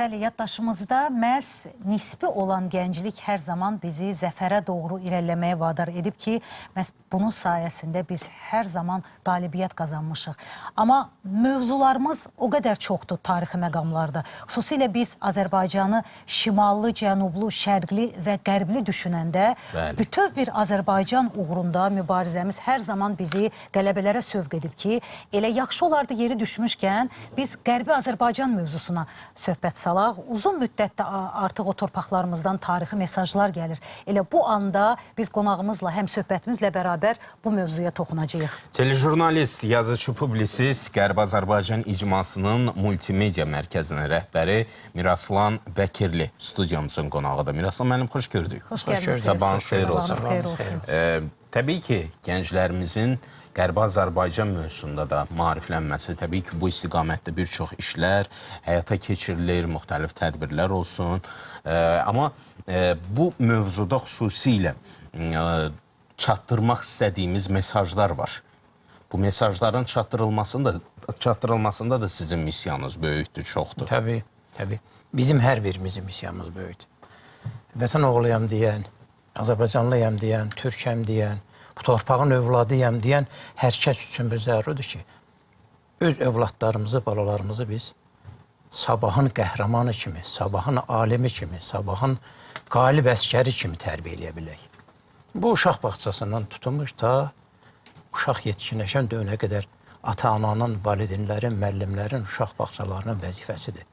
Bəli, yaddaşımızda məhz nisbi olan gənclik hər zaman bizi zəfərə doğru irəliləməyə vadar edib ki, məhz bunun sayəsində biz hər zaman qalibiyyət qazanmışıq. Amma mövzularımız o qədər çoxdur tarixi məqamlarda. Xüsusilə biz Azərbaycanı şimallı, cənublu, şərqli və qərbli düşünəndə bütöv bir Azərbaycan uğrunda mübarizəmiz hər zaman bizi qələbələrə sövq edib ki, elə yaxşı olardı yeri düşmüşkən biz qərbi Azərbaycan mövzusuna söhbət salaq. Uzun müddətdə artıq o torpaqlarımızdan tarixi mesajlar gəlir. Elə bu anda biz qonağımızla, həm söhbətimizlə bərabər bu mövzuya toxunacağıq. Telejurnalist, yazıcı, publisist, Qərbi Azərbaycan icmasının multimedia mərkəzinin rəhbəri Miraslan Bəkirli studiyamızın qonağıdır. Miraslan müəllim, xoş gördük. Xoş gəlmişsiniz. Sabahınız xeyir olsun. Təbii ki, gənclərimizin Qərbi Azərbaycan mövzusunda da maariflənməsi, təbii ki, bu istiqamətdə bir çox işlər həyata keçirilir, müxtəlif tədbirlər olsun. Amma bu mövzuda xüsusilə çatdırmaq istədiyimiz mesajlar var. Bu mesajların çatdırılmasında da sizin missiyanız böyükdür, çoxdur. Təbii, təbii. Bizim hər birimizin missiyanımız böyükdür. Vətən oğluyam deyən, Azərbaycanlıyam deyən, Türkəm deyən, bu torpağın övladıyam deyən hər kəs üçün bir zəruridir ki, öz övladlarımızı, balalarımızı biz sabahın qəhrəmanı kimi, sabahın alimi kimi, sabahın qalib əskəri kimi tərbiyə edə bilək. Bu, uşaq bağçasından tutulmuş da uşaq yetkinləşən dövrünə qədər ata-ananın, valideynlərin, müəllimlərin, uşaq bağçalarının vəzifəsidir.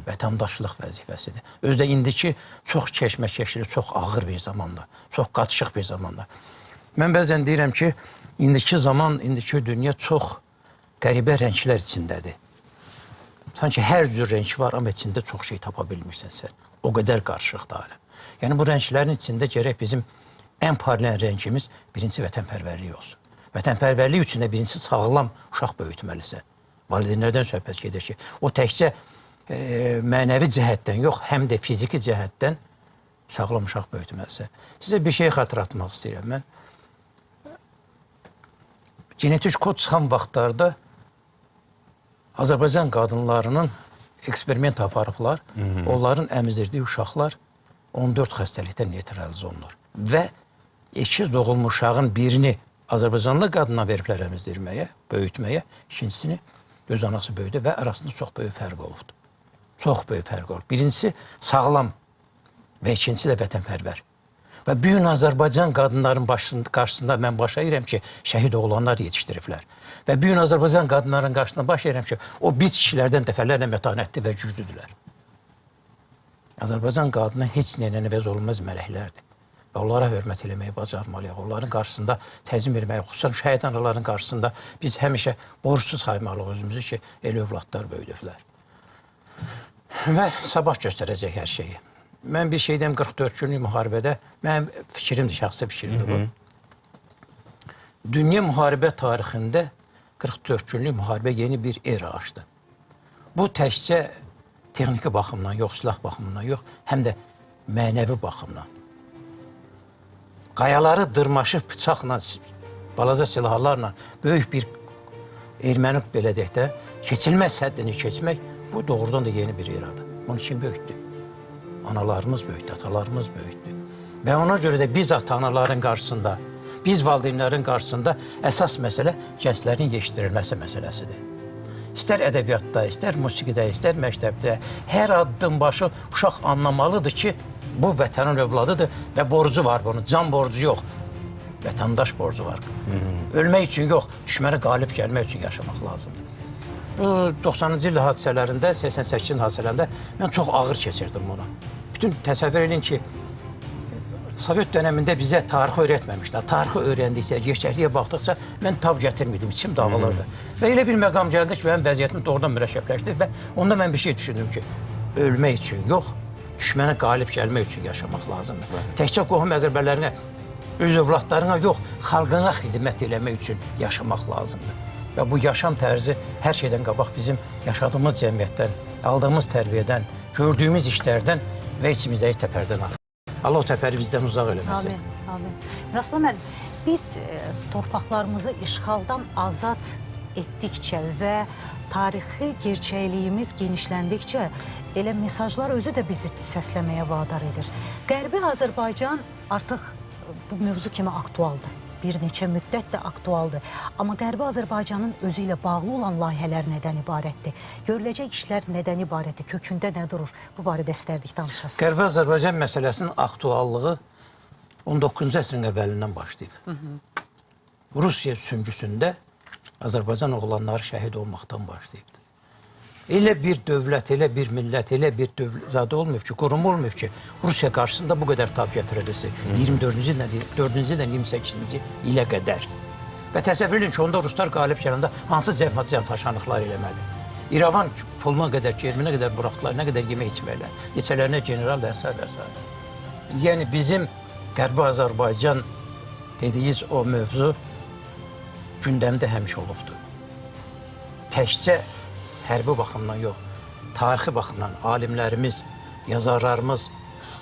Vətəndaşlıq vəzifəsidir. Özdə indiki çox keşməkeşli, çox ağır bir zamanda, çox qatışıq bir zamanda. Mən bəzən deyirəm ki, indiki zaman, indiki dünya çox qəribə rənglər içindədir. Sanki hər cür rəng var, amma içində çox şey tapa bilmirsən sən. O qədər qarışıqdır aləm. Yəni, bu rənglərin içində gərək bizim ən parlayan rəngimiz birinci vətənpərvərlik olsun. Vətənpərvərlik üçün də birincisi sağlam uşaq böyütməlisən. Valideynlərdən söhbət gedir ki, o təkcə mənəvi cəhətdən yox, həm də fiziki cəhətdən sağlam uşaq böyütməlisən. Sizə bir şey xatırlatmaq istəyirəm mən. Genetik kod çıxan vaxtlarda Azərbaycan qadınlarının eksperiment aparıblar, onların əmizdirdiyi uşaqlar 14 xəstəlikdən neytralize olunur. Və ikiz doğulmuş uşağın birini Azərbaycanlı qadına veriblər əmizdirməyə, böyütməyə, ikincisini öz anası böyüdü və arasında çox böyük fərq olubdur. Çox böyük fərq olub. Birincisi sağlam və ikincisi də vətənpərvər. Və büyük Azərbaycan qadınların qarşısında mən baş əyirəm ki, şəhid oğlanlar yetişdiriblər. Və büyük Azərbaycan qadınların qarşısında baş əyirəm ki, o biz kişilərdən dəfələrlə mətanətli və güclüdürlər. Azərbaycan qadına heç nəylə əvəz olunmaz mələklərdir. Və onlara hörmət eləməyi bacarmalıyıq. Onların qarşısında təzim etməyi, xüsusən şəhid anaların qarşısında biz həmişə borçsuz saymalıyıq özümüzü ki, el övladlar böyüdürlər. Və sabah göstərəcək hər şeyi. Mən bir şeydən 44 günlük müharibədə, mənim fikrimdir, şəxsi fikrimdir bu. Dünya müharibə tarixində 44 günlük müharibə yeni bir era açdı. Bu təkcə texniki baxımdan yox, silah baxımından yox, həm də mənəvi baxımdan. Qayaları dırmaşıb bıçaqla, balaca silahlarla böyük bir erməni belə deyək də keçilməz həddini keçmək, bu doğrudan da yeni bir eradır. Bunun için böyükdür. Analarımız böyükdür, atalarımız böyükdür. Və ona görə də biz ata-anaların qarşısında, biz valideynlərin qarşısında əsas məsələ gənclərin yetişdirilməsi məsələsidir. İstər ədəbiyyatda, istər musiqidə, istər məktəbdə, hər addım başı uşaq anlamalıdır ki, bu vətənin övladıdır və borcu var bunun, can borcu yox, vətəndaş borcu var. Ölmək üçün yox, düşməni qalib gəlmək üçün yaşamaq lazımdır. Bu 90-cı il hadisələrində, 88-ci hadisələrində mən çox ağır keçirdim bunu. Bütün təsəvvür edin ki, Sovet dönəmində bizə tarixi öyrətməmişlər. Tarixi öyrəndikcə, gerçəkliyə baxdıqca mən tab gətirmirdim, içim dağılırdı. Və elə bir məqam gəldi ki, mənim vəziyyətim doğrudan mürəkkəbləşdi və onda mən bir şey düşündüm ki, ölmək üçün yox, düşmənə qalib gəlmək üçün yaşamaq lazımdır. Təkcə qohum əqrəbələrinə, öz övladlarına yox, xalqına xidmət eləmək üçün yaşamaq lazımdır. Və bu yaşam tərzi hər şeydən qabaq bizim yaşadığımız cəmiyyətdən, aldığımız tərbiyədən, gördüyümüz işlərdən və içimizdəki təpərdən alır. Allah o təpəri bizdən uzaq eləməsin. Amin, amin. Miraslan müəllim, biz torpaqlarımızı işğaldan azad etdikcə və tarixi gerçəkliyimiz genişləndikcə elə mesajlar özü də bizi səsləməyə vadar edir. Qərbi Azərbaycan artıq bu mövzu kimi aktualdır. Bir neçə müddət də aktualdır. Amma Qərbi Azərbaycanın özü ilə bağlı olan layihələr nədən ibarətdir? Görüləcək işlər nədən ibarətdir? Kökündə nə durur? Bu barədə istərdik danışasınız. Qərbi Azərbaycan məsələsinin aktuallığı 19-cu əsrin əvvəlindən başlayıb. Rusiya süngüsündə Azərbaycan oğlanları şəhid olmaqdan başlayıbdır. Elə bir dövlət, elə bir millət, elə bir zadə olmuyor ki, qurum olmuyor ki, Rusiya qarşısında bu qədər tab gətirilirsə, 24-cü ildən 28-ci ilə qədər. Və təsəvvür edin ki, onda Ruslar qalib gələndə hansı cəmfaşanlıqlar eləməli? İrəvan puluna qədər, kerminə qədər buraxdılar, nə qədər yemək içməklər, neçələrinə general və s. Yəni bizim Qərbi Azərbaycan dediyiz o mövzu gündəmdə həmişə olubdur. Təkcə hərbi baxımdan yox, tarixi baxımdan alimlərimiz, yazarlarımız,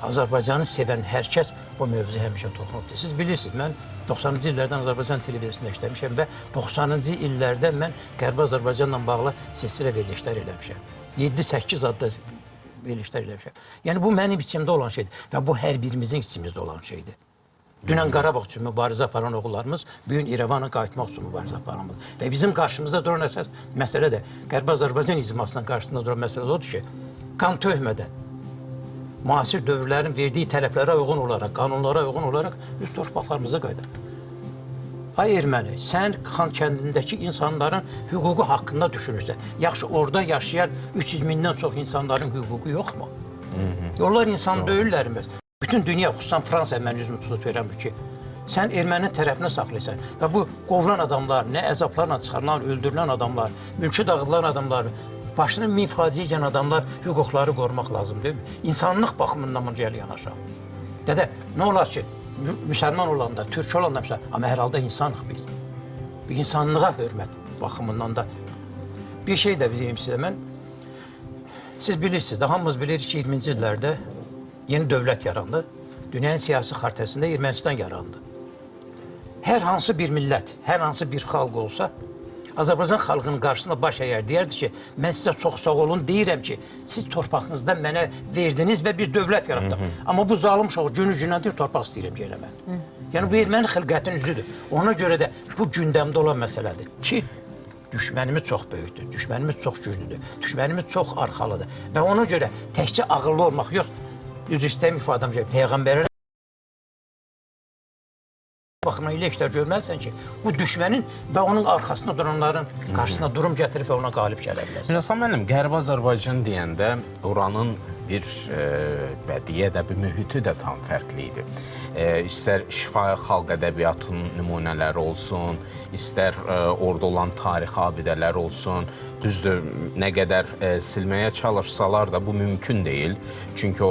Azərbaycanı sevən hər kəs bu mövzu həmişə toxunubdur. Siz bilirsiniz, mən 90-cı illərdən Azərbaycan televiziyasında işləmişəm və 90-cı illərdə mən Qərbi Azərbaycanla bağlı silsilə verilişlər eləmişəm. 7-8 adda verilişlər eləmişəm. Yəni bu mənim içimdə olan şeydir və bu hər birimizin içimizdə olan şeydir. Dünən Qarabağ üçün mübarizə aparan oğullarımız bugün İrəvana qayıtmaq üçün mübarizə aparanımız. Və bizim qarşımızda duran əsas məsələ də Qərbi Azərbaycan icmasının qarşısında duran məsələ odur ki, qan töhmədən, müasir dövrlərin verdiyi tələblərə uyğun olaraq, qanunlara uyğun olaraq öz torpaqlarımıza qayıdaq. Ay erməni, sən Xan kəndindəki insanların hüququ haqqında düşünürsən. Yaxşı, orada yaşayan 300 mindən çox insanların hüququ yoxmu? Onlar insan deyillərmi? Bütün dünya, xüsusən Fransa mən üzümü tutub verəmir ki, sən erməninin tərəfinə saxlayırsan və bu qovulan adamlar, nə əzablarla çıxarılan, öldürülən adamlar, mülkü dağıdılan adamlar, başını min faciə edən adamlar hüquqları qorumaq lazım, deyil mi? İnsanlıq baxımından bunu gəl yanaşaq. Dədə, nə olar ki, müsəlman olanda, türk olanda, amma hər halda insanıq biz. Bir insanlığa hörmət baxımından da. Bir şey də deyim sizə, siz bilirsiniz, hamımız bilirik ki, 20-ci illərdə yeni dövlət yarandı. Dünyanın siyasi xaritasında Ermənistan yarandı. Hər hansı bir millət, hər hansı bir xalq olsa, Azərbaycan xalqının qarşısında baş əyər deyərdi ki, mən sizə çox sağ olun, deyirəm ki, siz torpağınızdan mənə verdiniz və bir dövlət yaratdıq. Amma bu zalım şoğu günü-günə deyir, torpaq istəyirəm ki, elə mən. Yəni, bu erməni xilqətin üzüdür. Ona görə də bu gündəmdə olan məsələdir ki, düşmənimiz çox böyükdür, düşmənimiz çox güclüdür, düşmənimiz çox arxalıdır. Və ona görə təkcə ağıllı olmaq yox, düz istəyim ifadəm ki, Peyğəmbərin baxımdan elə işlər görməlisən ki, bu düşmənin və onun arxasında duranların qarşısına durum gətirib və ona qalib gələ bilərsən. Miraslan müəllim, Qərbi Azərbaycan deyəndə oranın bir bədii ədəbi mühiti də tam fərqli idi. İstər şifahi xalq ədəbiyyatının nümunələri olsun, istər orada olan tarixi abidələr olsun, düzdür, nə qədər silməyə çalışsalar da bu mümkün deyil. Çünki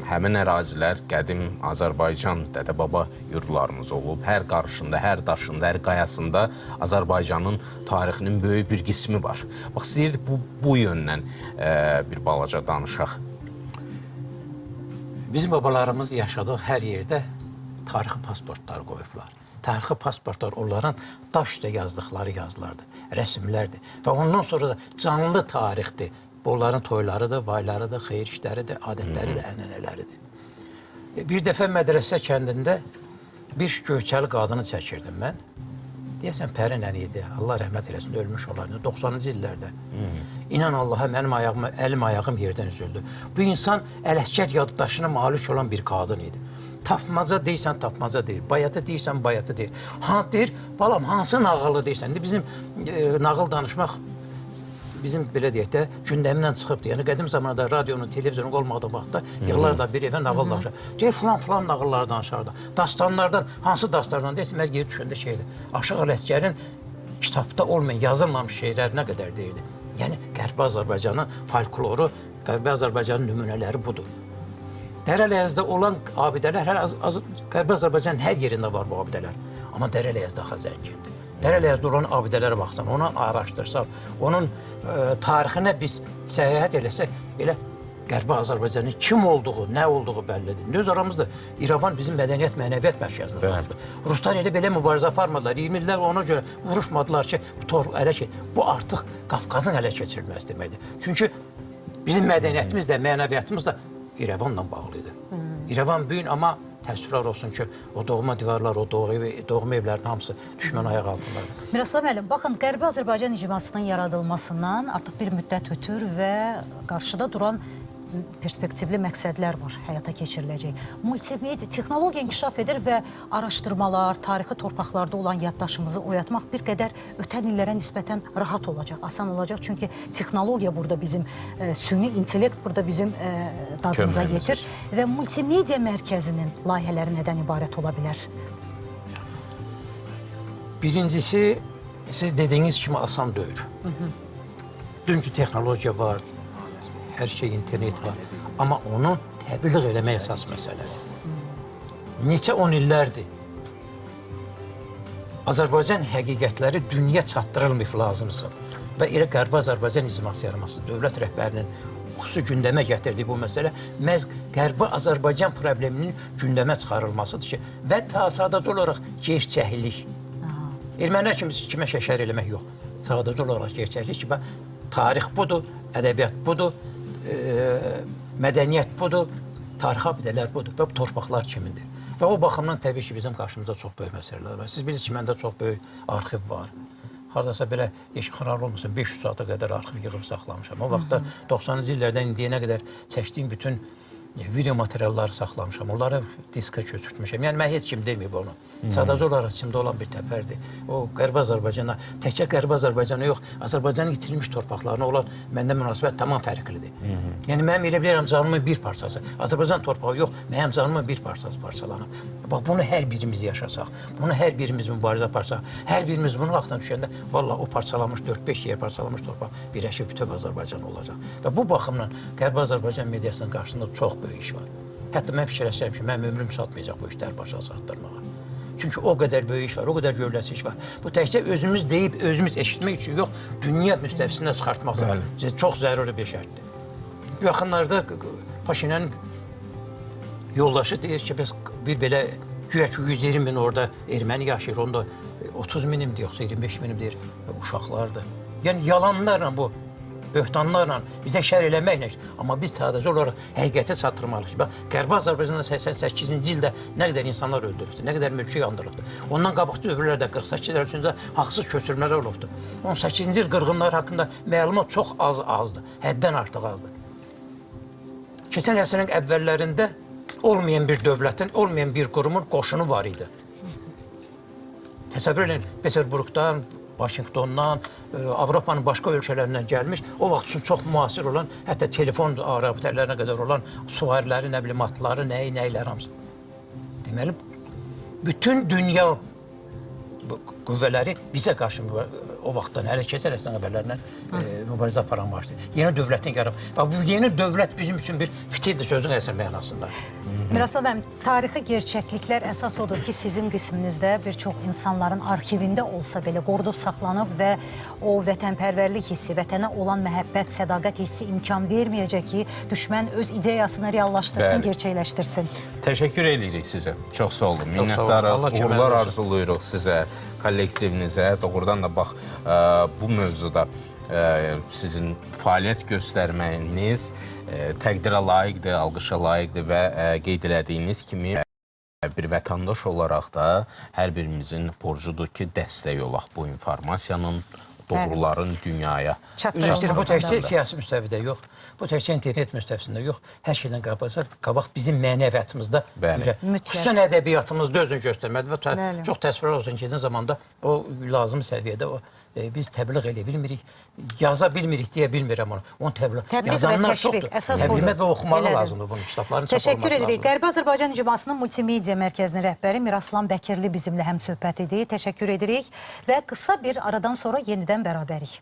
həmin ərazilər qədim Azərbaycan dədə-baba yurdlarımız olub. Hər qarşında, hər daşında, hər qayasında Azərbaycanın tarixinin böyük bir qismi var. Bax, istəyirdik bu yöndən bir balaca danışaq. Bizim babalarımız yaşadığı hər yerdə tarixi pasportlar qoyublar. Tarixi pasportlar onların daş üstə yazdıqları yazılardır, rəsmlərdir. Və ondan sonra da canlı tarixdir. Bu onların toylarıdır, vaylarıdır, xeyir işləridir, adətləridir, ənənələridir. Bir dəfə mədrəsə kəndində bir göçəli qadını çəkirdim mən. Deyəsən Pəri nəni idi, Allah rəhmət eləsin, ölmüş olar, 90-cı illərdə. İnan Allaha, mənim əlim ayağım yerdən üzüldü. Bu insan Ələsgər yaddaşına malik olan bir qadın idi. Tapmaca deyirsən, tapmaca deyir. Bayatı deyirsən, bayatı deyir. Deyir, balam, hansı nağılı deyirsən? Bizim nağıl danışmaq bizim belə deyək də gündəmindən çıxıbdır. Yəni qədim zamanlarda radionun, televizyonun olmadığı vaxtda yığılar da bir evə nağıl danışar. Deyir, filan nağılları danışardı. Dastanlardan, hansı dastanlardan deyirsən, mən geri düşəndə şeydir. Aşıq Ələsgərin kitabda olmayan, yazılmamış şeylər nə qədər deyirdi. Yəni Qərbi Azərbaycanın folkloru, Qərbi Azərbaycanın nümunələri budur. Dərələyəzdə olan abidələr, Qərbi Azərbaycanın hər yerində var bu abidələr. Amma Dərələyəz daha zəngindir. Dərələyəzdə olan abidələrə baxsan, onu araşdırsan, onun tarixinə biz səyahət eləsək, elə Qərbi Azərbaycanın kim olduğu, nə olduğu bəllidir. Öz aramızda İrəvan bizim mədəniyyət, mənəviyyat mərkəzimiz oldu. Ruslar elə belə mübarizə aparmadılar. 20 illər ona görə vuruşmadılar ki, bu artıq Qafqazın ələ keçirilməsi deməkdir. Çünki bizim mədəniyyətimiz də, mənəviyyatımız da İrəvanla bağlı idi. İrəvan büyün, amma təəssüflər olsun ki, o doğma divarlar, o doğma evlərin hamısı düşmən ayaq altındadır. Miroslav müəllim, baxın, Qərbi Azərbaycan icmasının yaradılmasından artıq bir müddət ötür və qarşıda duran perspektivli məqsədlər var, həyata keçiriləcək. Multimedia, texnologiya inkişaf edir və araşdırmalar, tarixi torpaqlarda olan yaddaşımızı oyatmaq bir qədər ötən illərə nisbətən rahat olacaq, asan olacaq. Çünki texnologiya burada bizim, süni intellekt burada bizim dadımıza yetir. Və multimedia mərkəzinin layihələri nədən ibarət ola bilər? Birincisi, siz dediyiniz kimi asan deyil. Dünkü texnologiya var, hər şey internet var. Amma onu təbliğ eləmək əsas məsələdir. Neçə 10 illərdir Azərbaycan həqiqətləri dünya çatdırılmayıb lazımsa və elə Qərbi Azərbaycan icması yaranması, dövlət rəhbərinin xüsusi gündəmə gətirdiyi bu məsələ məhz Qərbi Azərbaycan probleminin gündəmə çıxarılmasıdır ki, və sadəcə olaraq gerçəklik. Ermənilər kimə şəkər eləmək yox. Sadəcə olaraq gerçəklik ki, tarix budur, ədəbiyyat budur, mədəniyyət budur, tarixi abidələr budur və bu torpaqlar kimindir. Və o baxımdan təbii ki, bizim qarşımızda çox böyük məsələlər var. Siz bilirsiniz ki, məndə çox böyük arxiv var. Haradasa belə xərar olmasın, 500 saata qədər arxiv yığıb saxlamışam. O vaxtda 90-cı illərdən indiyənə qədər çəkdiyim bütün video materialları saxlamışam. Onları diska köçürtmüşəm. Yəni, mən heç kim deməyib onu. Sadəcə olaraq içimdə olan bir təpərdir. O, Qərbi Azərbaycana, təkcə Qərbi Azərbaycana yox, Azərbaycanın itirilmiş torpaqlarına olan məndə münasibət tamam fərqlidir. Yəni, mənim elə bilirəm canımın bir parçası. Azərbaycan torpağı yox, mənim canımın bir parçası parçalanıb. Bax, bunu hər birimiz yaşasaq, bunu hər birimiz mübarizə aparsaq, hər birimiz bunu vaxtdan düşəndə, valla o parçalanmış 4-5 yer parçalanmış torpaq birləşib bütöv Azərbaycan olacaq. Və bu baxımdan Qərbi Azərbaycan mediasının qarşısında çox böyük iş var. Hətta mən fikirləşirəm ki, mənim ömrüm çatmayacaq bu işləri başa çatdırmağa. Çünki o qədər böyük iş var, o qədər gövləsi iş var. Bu təkcə özümüz deyib, özümüz eşitmək üçün yox, dünya müstəvisinə çıxartmaq çox zəruri bir şərtdir. Bu yaxınlarda Paşinyanın yoldaşı deyir ki, biz bir belə güya ki 120 min orada erməni yaşayır, onda 30 minimdir, yoxsa 25 minimdir uşaqlardır. Yəni yalanlarla bu, böhtanlarla bizə şər eləməklə, amma biz sadəcə olaraq həqiqəti çatdırmalıyıq. Bax, Qərbi Azərbaycanda 88-ci ildə nə qədər insanlar öldürübdür, nə qədər mülki yandırıbdır. Ondan qabaqcı dövrlərdə 48-lər üçüncə haqsız köçürmələr olubdur. 18-ci il qırğınlar haqqında məlumat çox azdır, həddən artıq azdır. Keçən əsrin əvvəllərində olmayan bir dövlətin, olmayan bir qurumun qoşunu var idi. Təsəvvür edin, Peterburqdan, Vaşinqtondan, Avropanın başqa ölkələrindən gəlmiş, o vaxt üçün çox müasir olan, hətta telefon rabitələrinə qədər olan süvariləri, nə bilim, atları, nəylər hamısı. Deməli, bütün dünya qüvvələri bizə qarşı o vaxtdan, hələ keçər əsnən əvvəllərindən mübarizə aparan başlayır. Yeni dövlətin yaranıb. Bu yeni dövlət bizim üçün bir fitildir sözün əsl mənasında. Miroslav müəllim, tarixi gerçəkliklər əsas odur ki, sizin qisminizdə bir çox insanların arxivində olsa belə qorudub saxlanıb və o vətənpərvərlik hissi, vətənə olan məhəbbət, sədaqət hissi imkan verməyəcək ki, düşmən öz ideyasını reallaşdırsın, gerçəkləşdirsin. Təşəkkür edirik sizə. Çox sağ olun. Minnətdarıq, uğurlar arzulayırıq sizə, kollektivinizə. Doğrudan da bax, bu mövzuda sizin fəaliyyət göstərməyiniz təqdirə layiqdir, alqışa layiqdir və qeyd elədiyiniz kimi bir vətəndaş olaraq da hər birimizin borcudur ki, dəstək olaq bu informasiyanın, doğruların dünyaya. Bu təkcə siyasi müstəvidə yox, bu təkcə internet müstəvisində yox, hər şeydən qabaq bizim mənəviyyatımızda, xüsusən ədəbiyyatımızda özünü göstərməlidir və çox təsvirlər olsun ki, keçən zamanda o lazım səviyyədə biz təbliğ edə bilmirik, yaza bilmirik deyə bilmirəm onu. Onu təbliğ yazanlar çoxdur. Təbliğ və oxumağı lazımdır bunun, kitabların çap olması lazımdır. Təşəkkür edirik. Qərbi Azərbaycan icmasının multimedia mərkəzinin rəhbəri Miraslan Bəkirli bizimlə həmsöhbət idi. Təşəkkür edirik və qısa bir aradan sonra yenidən bərabərik.